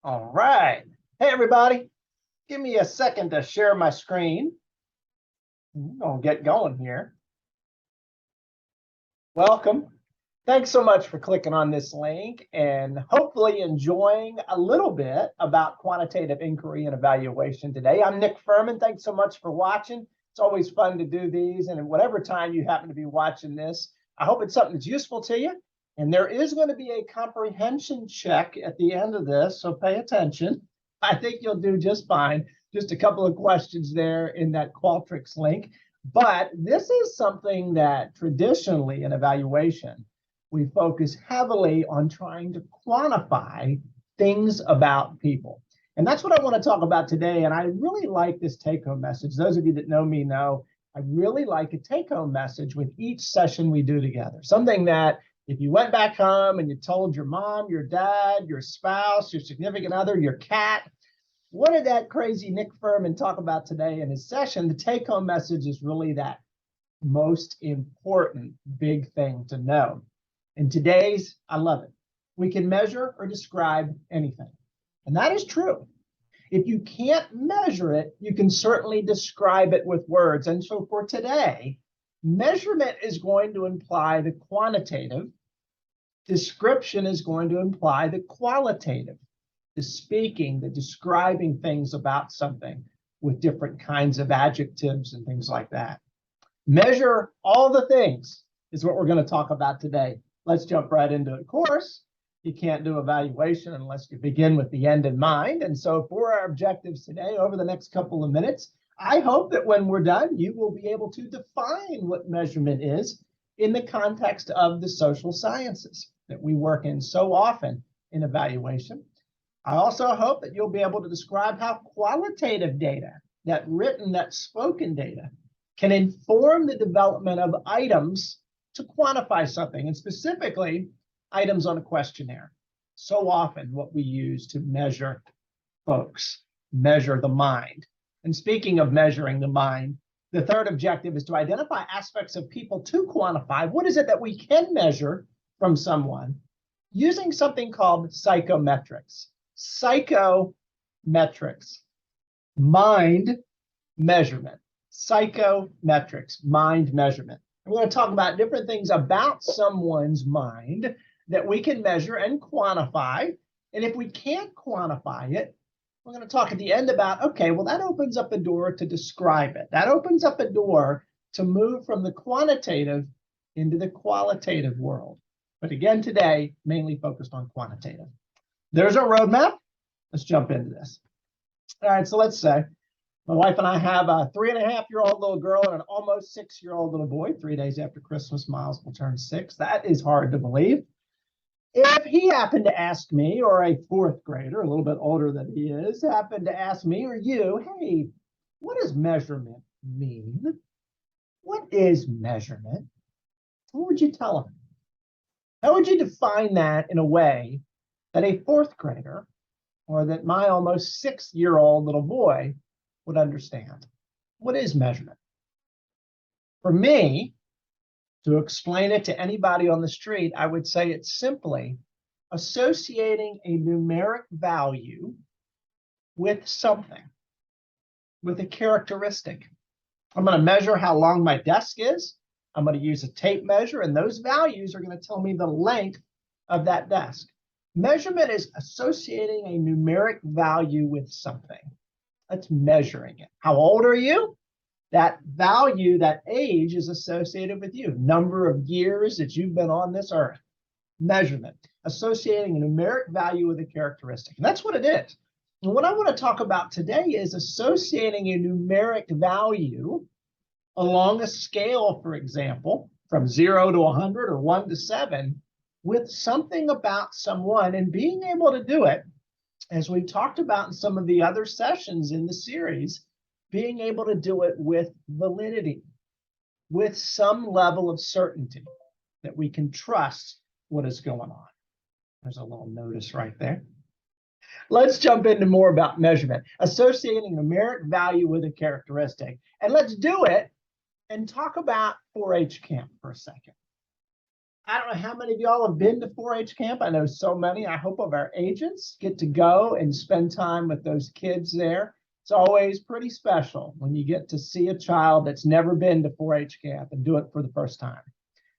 All right. Hey, everybody. Give me a second to share my screen. We're going to get going here. Welcome. Thanks so much for clicking on this link and hopefully enjoying a little bit about quantitative inquiry and evaluation today. I'm Nick Furman. Thanks so much for watching. It's always fun to do these. And at whatever time you happen to be watching this, I hope it's something that's useful to you. And there is going to be a comprehension check at the end of this, so pay attention. I think you'll do just fine. Just a couple of questions there in that Qualtrics link. But this is something that traditionally in evaluation, we focus heavily on trying to quantify things about people. And that's what I want to talk about today. And I really like this take-home message. Those of you that know me know I really like a take-home message with each session we do together. Something that if you went back home and you told your mom, your dad, your spouse, your significant other, your cat, what did that crazy Nick Furman talk about today in his session? The take-home message is really that most important big thing to know. And today's, I love it. We can measure or describe anything. And that is true. If you can't measure it, you can certainly describe it with words. And so for today, measurement is going to imply the quantitative. Description is going to imply the qualitative. The speaking, the describing things about something with different kinds of adjectives and things like that. Measure all the things is what we're going to talk about today. Let's jump right into it. Of course, you can't do evaluation unless you begin with the end in mind. And so for our objectives today, over the next couple of minutes, I hope that when we're done, you will be able to define what measurement is in the context of the social sciences that we work in so often in evaluation. I also hope that you'll be able to describe how qualitative data, that written, that spoken data, can inform the development of items to quantify something, and specifically items on a questionnaire. So often what we use to measure folks, measure the mind. And speaking of measuring the mind, the third objective is to identify aspects of people to quantify. What is it that we can measure from someone using something called psychometrics? Psychometrics, mind measurement, psychometrics, mind measurement. We're going to talk about different things about someone's mind that we can measure and quantify. And if we can't quantify it, we're going to talk at the end about, okay, well, that opens up a door to describe it. That opens up a door to move from the quantitative into the qualitative world. But again, today, mainly focused on quantitative. There's our roadmap. Let's jump into this. All right, so let's say my wife and I have a 3.5-year-old little girl and an almost 6-year-old little boy. 3 days after Christmas, Miles will turn 6. That is hard to believe. If he happened to ask me, or a fourth grader, a little bit older than he is, happened to ask me or you, hey, what does measurement mean? What is measurement? What would you tell him? How would you define that in a way that a fourth grader or that my almost 6-year-old little boy would understand? What is measurement? For me, to explain it to anybody on the street, I would say it's simply associating a numeric value with something, with a characteristic. I'm going to measure how long my desk is. I'm going to use a tape measure, and those values are going to tell me the length of that desk. Measurement is associating a numeric value with something. That's measuring it. How old are you? That value, that age is associated with you. Number of years that you've been on this earth. Measurement. Associating a numeric value with a characteristic. And that's what it is. And what I want to talk about today is associating a numeric value along a scale, for example, from 0 to 100 or 1 to 7, with something about someone, and being able to do it, as we talked about in some of the other sessions in the series, being able to do it with validity, with some level of certainty that we can trust what is going on. There's a little notice right there. Let's jump into more about measurement, associating numeric value with a characteristic. And let's do it and talk about 4-H camp for a second. I don't know how many of y'all have been to 4-H camp. I know so many. I hope of our agents get to go and spend time with those kids there. It's always pretty special when you get to see a child that's never been to 4-H camp and do it for the first time.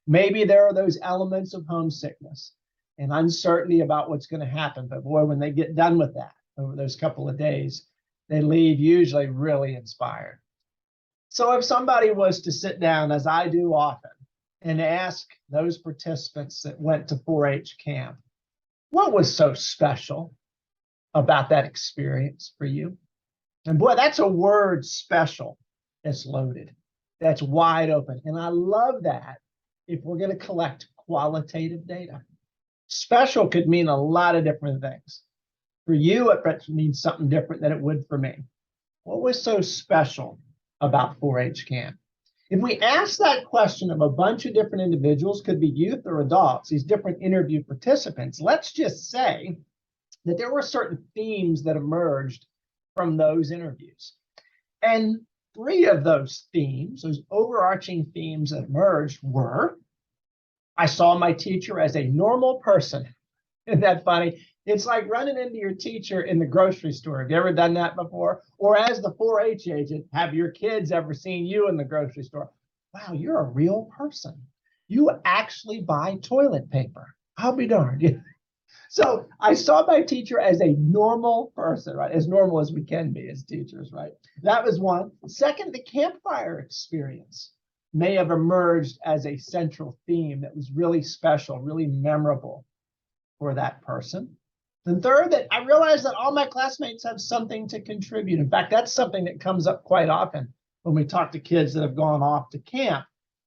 Maybe there are those elements of homesickness and uncertainty about what's going to happen. But boy, when they get done with that over those couple of days, they leave usually really inspired. So if somebody was to sit down, as I do often, and ask those participants that went to 4-H camp, what was so special about that experience for you? And boy, that's a word, special, that's loaded, that's wide open. And I love that if we're going to collect qualitative data. Special could mean a lot of different things. For you, it means something different than it would for me. What was so special about 4-H camp? If we ask that question of a bunch of different individuals, could be youth or adults, these different interview participants, let's just say that there were certain themes that emerged from those interviews. And 3 of those themes, those overarching themes that emerged were, I saw my teacher as a normal person. Isn't that funny? It's like running into your teacher in the grocery store. Have you ever done that before? Or as the 4-H agent, have your kids ever seen you in the grocery store? Wow, you're a real person. You actually buy toilet paper. I'll be darned. So I saw my teacher as a normal person, right? As normal as we can be as teachers, right? That was one. Second, the campfire experience may have emerged as a central theme that was really special, really memorable for that person. And third, that I realized that all my classmates have something to contribute. In fact, that's something that comes up quite often when we talk to kids that have gone off to camp.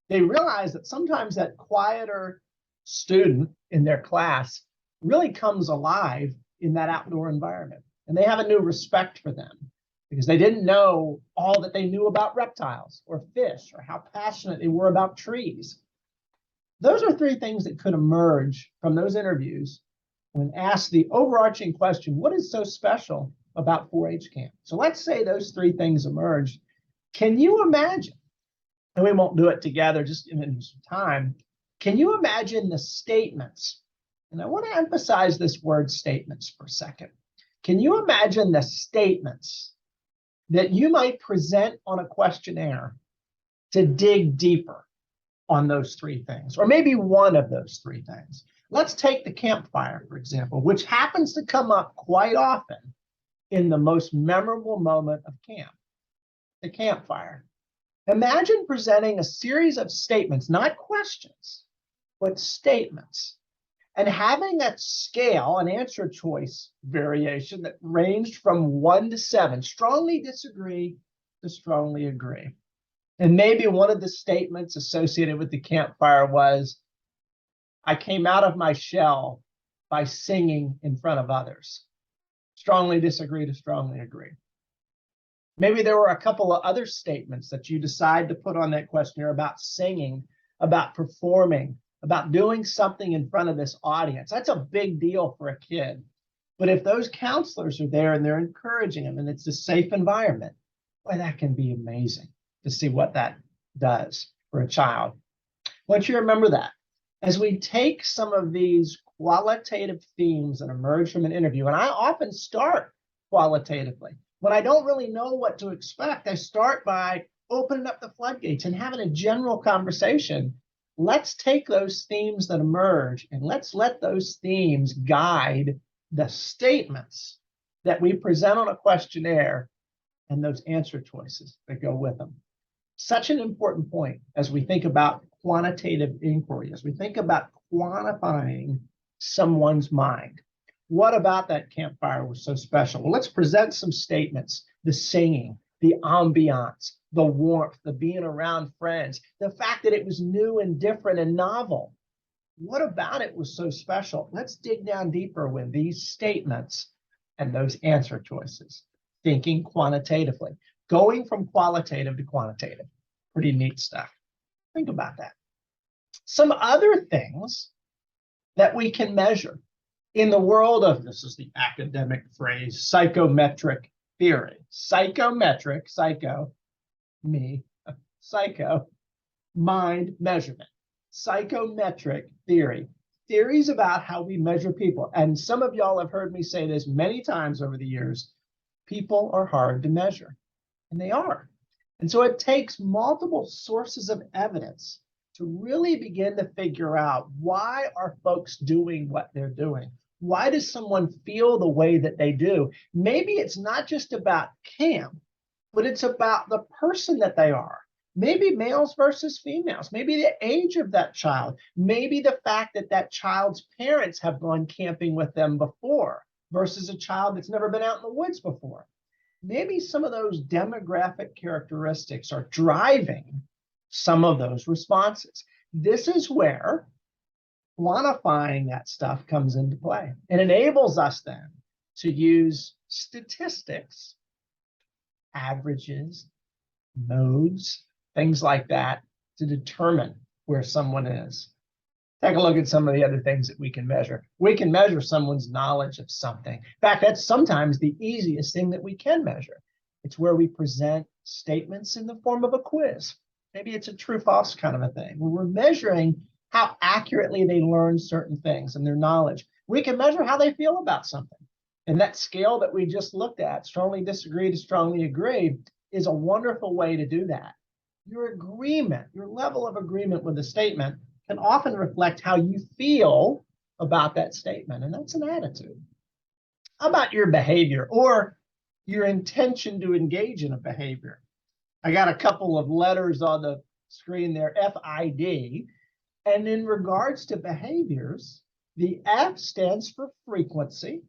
They realize that sometimes that quieter student in their class really comes alive in that outdoor environment. And they have a new respect for them because they didn't know all that they knew about reptiles or fish or how passionate they were about trees. Those are 3 things that could emerge from those interviews when asked the overarching question, what is so special about 4-H camp? So let's say those 3 things emerged. Can you imagine, and we won't do it together just in some time, can you imagine the statements? And I want to emphasize this word statements for a second. Can you imagine the statements that you might present on a questionnaire to dig deeper on those 3 things, or maybe one of those 3 things? Let's take the campfire, for example, which happens to come up quite often in the most memorable moment of camp, the campfire. Imagine presenting a series of statements, not questions, but statements, and having a scale, an answer choice variation that ranged from 1 to 7, strongly disagree to strongly agree. And maybe one of the statements associated with the campfire was, I came out of my shell by singing in front of others. Strongly disagree to strongly agree. Maybe there were a couple of other statements that you decide to put on that questionnaire about singing, about performing, about doing something in front of this audience. That's a big deal for a kid. But if those counselors are there and they're encouraging them and it's a safe environment, boy, that can be amazing to see what that does for a child. I want you to remember that. As we take some of these qualitative themes that emerge from an interview, and I often start qualitatively. When I don't really know what to expect, I start by opening up the floodgates and having a general conversation. Let's take those themes that emerge and let's let those themes guide the statements that we present on a questionnaire and those answer choices that go with them. Such an important point as we think about quantitative inquiry, as we think about quantifying someone's mind. What about that campfire was so special? Well, let's present some statements, the singing, the ambiance, the warmth, the being around friends, the fact that it was new and different and novel. What about it was so special? Let's dig down deeper with these statements and those answer choices, thinking quantitatively, going from qualitative to quantitative. Pretty neat stuff. Think about that. Some other things that we can measure in the world of, this is the academic phrase, psychometric theory. Psychometric, psycho, me, psycho, mind measurement. Psychometric theory. Theories about how we measure people. And some of y'all have heard me say this many times over the years. People are hard to measure, and they are. And so it takes multiple sources of evidence to really begin to figure out, why are folks doing what they're doing? Why does someone feel the way that they do? Maybe it's not just about Cam, but it's about the person that they are. Maybe males versus females, maybe the age of that child, maybe the fact that that child's parents have gone camping with them before versus a child that's never been out in the woods before. Maybe some of those demographic characteristics are driving some of those responses. This is where quantifying that stuff comes into play and enables us then to use statistics, averages, modes, things like that to determine where someone is. Take a look at some of the other things that we can measure. We can measure someone's knowledge of something. In fact, that's sometimes the easiest thing that we can measure. It's where we present statements in the form of a quiz. Maybe it's a true-false kind of a thing, where we're measuring how accurately they learn certain things and their knowledge. We can measure how they feel about something. And that scale that we just looked at, strongly disagree to strongly agree, is a wonderful way to do that. Your agreement, your level of agreement with a statement can often reflect how you feel about that statement, and that's an attitude. How about your behavior or your intention to engage in a behavior? I got a couple of letters on the screen there, FID, and in regards to behaviors, the F stands for frequency.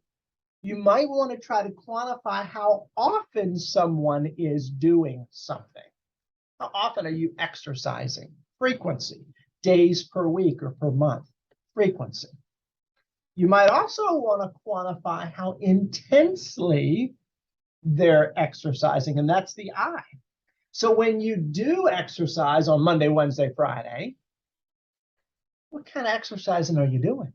You might want to try to quantify how often someone is doing something. How often are you exercising? Frequency. Days per week or per month. Frequency. You might also want to quantify how intensely they're exercising, and that's the I. So when you do exercise on Monday, Wednesday, Friday, what kind of exercising are you doing?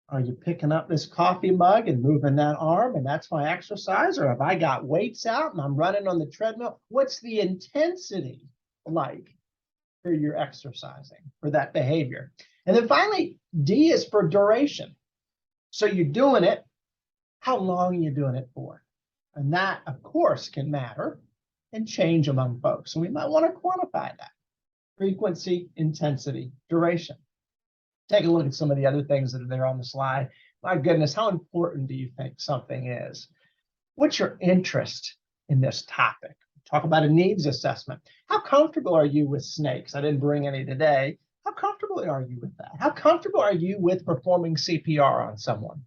Are you picking up this coffee mug and moving that arm, and that's my exercise? Or have I got weights out and I'm running on the treadmill? What's the intensity like for your exercising, for that behavior? And then finally, D is for duration. So you're doing it, how long are you doing it for? And that, of course, can matter and change among folks. So we might want to quantify that. Frequency, intensity, duration. Take a look at some of the other things that are there on the slide. My goodness, how important do you think something is? What's your interest in this topic? Talk about a needs assessment. How comfortable are you with snakes? I didn't bring any today. How comfortable are you with that? How comfortable are you with performing CPR on someone?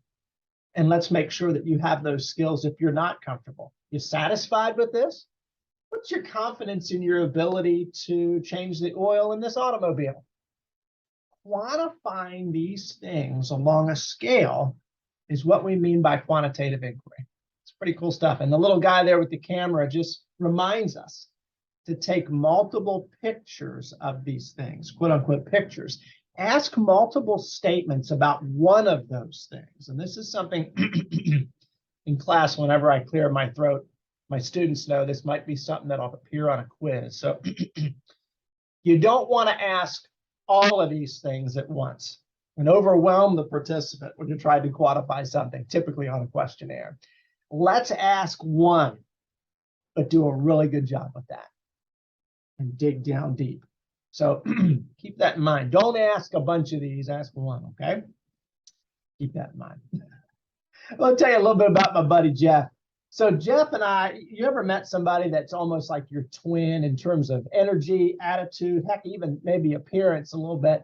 And let's make sure that you have those skills if you're not comfortable. You satisfied with this? What's your confidence in your ability to change the oil in this automobile? Quantifying these things along a scale is what we mean by quantitative inquiry. It's pretty cool stuff. And the little guy there with the camera just reminds us to take multiple pictures of these things, quote unquote pictures. Ask multiple statements about one of those things. And this is something in class, whenever I clear my throat, my students know this might be something that'll appear on a quiz. So you don't want to ask all of these things at once and overwhelm the participant when you're trying to quantify something, typically on a questionnaire. Let's ask one, but do a really good job with that and dig down deep. So keep that in mind. Don't ask a bunch of these, ask one, okay? Keep that in mind. I'll tell you a little bit about my buddy Jeff. So Jeff and I, you ever met somebody that's almost like your twin in terms of energy, attitude, heck, even maybe appearance a little bit?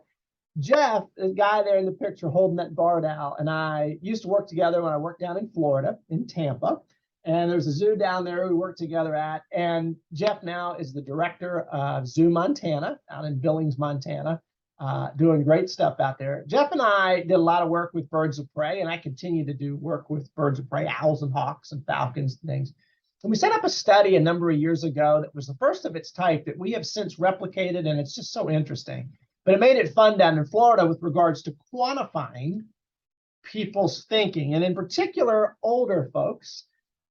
Jeff, the guy there in the picture holding that Bardal, and I used to work together when I worked down in Florida, in Tampa. And there's a zoo down there we work together at. And Jeff now is the director of Zoo Montana out in Billings, Montana, doing great stuff out there. Jeff and I did a lot of work with birds of prey, and I continue to do work with birds of prey, owls and hawks and falcons and things. And we set up a study a number of years ago that was the first of its type that we have since replicated, and it's just so interesting. But it made it fun down in Florida with regards to quantifying people's thinking, and in particular, older folks.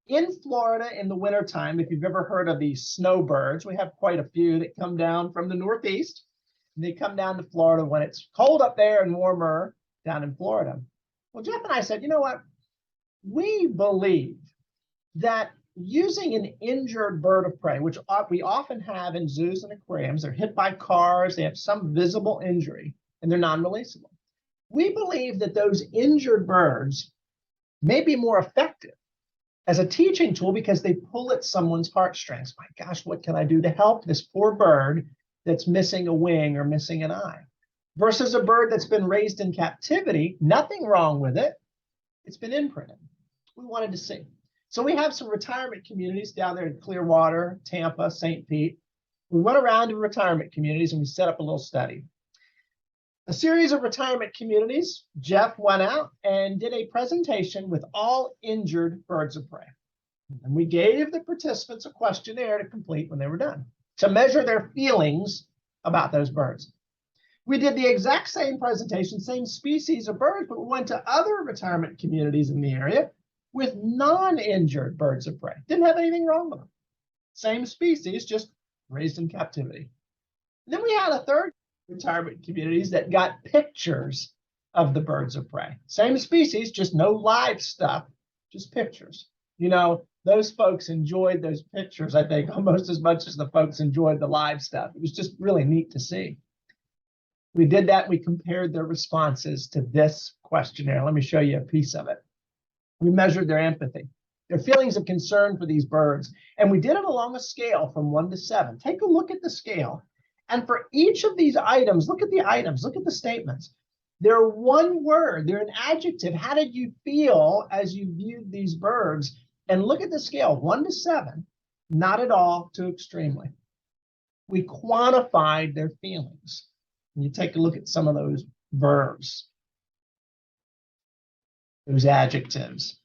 In Florida in the wintertime, if you've ever heard of these snowbirds, we have quite a few that come down from the Northeast. And they come down to Florida when it's cold up there and warmer down in Florida. Well, Jeff and I said, you know what? We believe that using an injured bird of prey, which we often have in zoos and aquariums, they're hit by cars, they have some visible injury, and they're non-releasable. We believe that those injured birds may be more effective as a teaching tool because they pull at someone's heartstrings. My gosh, what can I do to help this poor bird that's missing a wing or missing an eye? Versus a bird that's been raised in captivity, nothing wrong with it. It's been imprinted. We wanted to see. So we have some retirement communities down there in Clearwater, Tampa, St. Pete. We went around to retirement communities and we set up a little study. A series of retirement communities, Jeff went out and did a presentation with all injured birds of prey. And we gave the participants a questionnaire to complete when they were done to measure their feelings about those birds. We did the exact same presentation, same species of birds, but we went to other retirement communities in the area with non-injured birds of prey. Didn't have anything wrong with them. Same species, just raised in captivity. And then we had a third retirement communities that got pictures of the birds of prey. Same species, just no live stuff, just pictures. You know, those folks enjoyed those pictures, I think, almost as much as the folks enjoyed the live stuff. It was just really neat to see. We did that. We compared their responses to this questionnaire. Let me show you a piece of it. We measured their empathy, their feelings of concern for these birds, and we did it along a scale from 1 to 7. Take a look at the scale. And for each of these items, look at the items, look at the statements. They're one word, they're an adjective. How did you feel as you viewed these birds? And look at the scale, 1 to 7, not at all to extremely. We quantified their feelings. And you take a look at some of those verbs, those adjectives: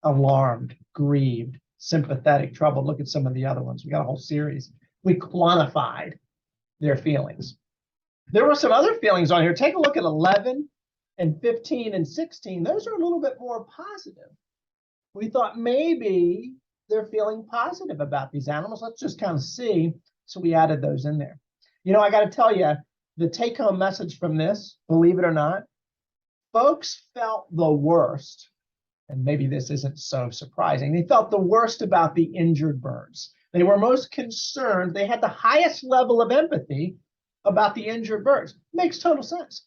alarmed, grieved, sympathetic, troubled. Look at some of the other ones. We got a whole series. We quantified their feelings. There were some other feelings on here. Take a look at 11 and 15 and 16. Those are a little bit more positive. We thought maybe they're feeling positive about these animals. Let's just kind of see. So we added those in there. You know, I got to tell you, the take-home message from this, believe it or not, folks felt the worst, and maybe this isn't so surprising. They felt the worst about the injured birds. They were most concerned. They had the highest level of empathy about the injured birds. Makes total sense.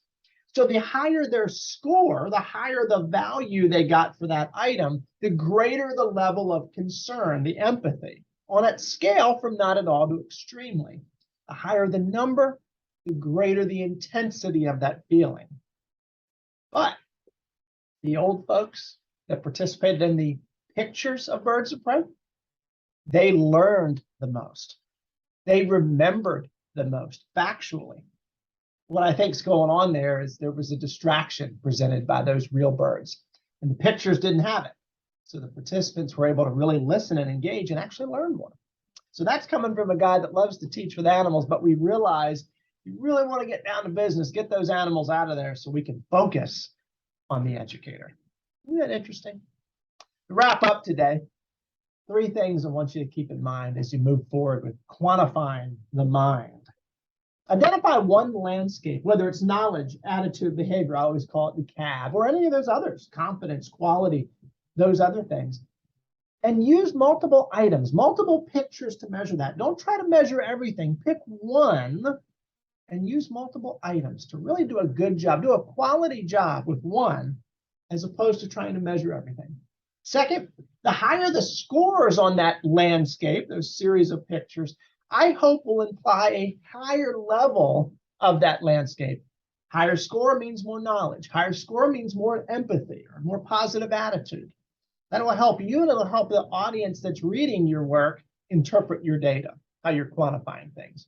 So the higher their score, the higher the value they got for that item, the greater the level of concern, the empathy, on that scale from not at all to extremely. The higher the number, the greater the intensity of that feeling. But the old folks that participated in the pictures of birds of prey, they learned the most. They remembered the most factually. What I think is going on there is there was a distraction presented by those real birds, and the pictures didn't have it. So the participants were able to really listen and engage and actually learn more. So that's coming from a guy that loves to teach with animals, but we realize you really want to get down to business, get those animals out of there so we can focus on the educator. Isn't that interesting? To wrap up today, 3 things I want you to keep in mind as you move forward with quantifying the mind. Identify one landscape, whether it's knowledge, attitude, behavior, I always call it the CAB, or any of those others, confidence, quality, those other things. And use multiple items, multiple pictures to measure that. Don't try to measure everything. Pick one and use multiple items to really do a good job, do a quality job with one, as opposed to trying to measure everything. Second, the higher the scores on that landscape, those series of pictures, I hope will imply a higher level of that landscape. Higher score means more knowledge. Higher score means more empathy or more positive attitude. That will help you, and it'll help the audience that's reading your work interpret your data, how you're quantifying things.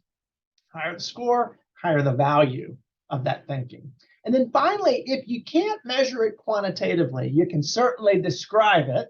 Higher the score, higher the value of that thinking. And then finally, if you can't measure it quantitatively, you can certainly describe it,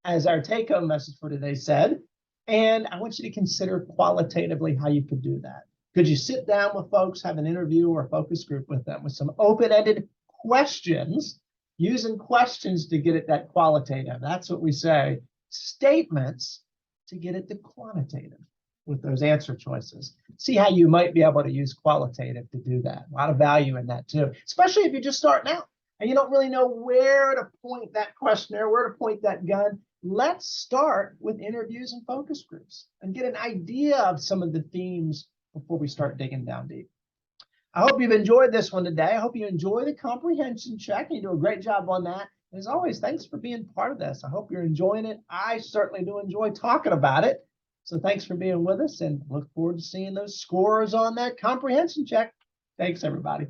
as our take-home message for today said. And I want you to consider qualitatively how you could do that. Could you sit down with folks, have an interview or a focus group with them with some open-ended questions, using questions to get at that qualitative? That's what we say, statements to get at the quantitative. with those answer choices. See how you might be able to use qualitative to do that. A lot of value in that too, especially if you're just starting out and you don't really know where to point that questionnaire, where to point that gun. Let's start with interviews and focus groups and get an idea of some of the themes before we start digging down deep. I hope you've enjoyed this one today. I hope you enjoy the comprehension check. You do a great job on that. And as always, thanks for being part of this. I hope you're enjoying it. I certainly do enjoy talking about it. So thanks for being with us and look forward to seeing those scores on that comprehension check. Thanks, everybody.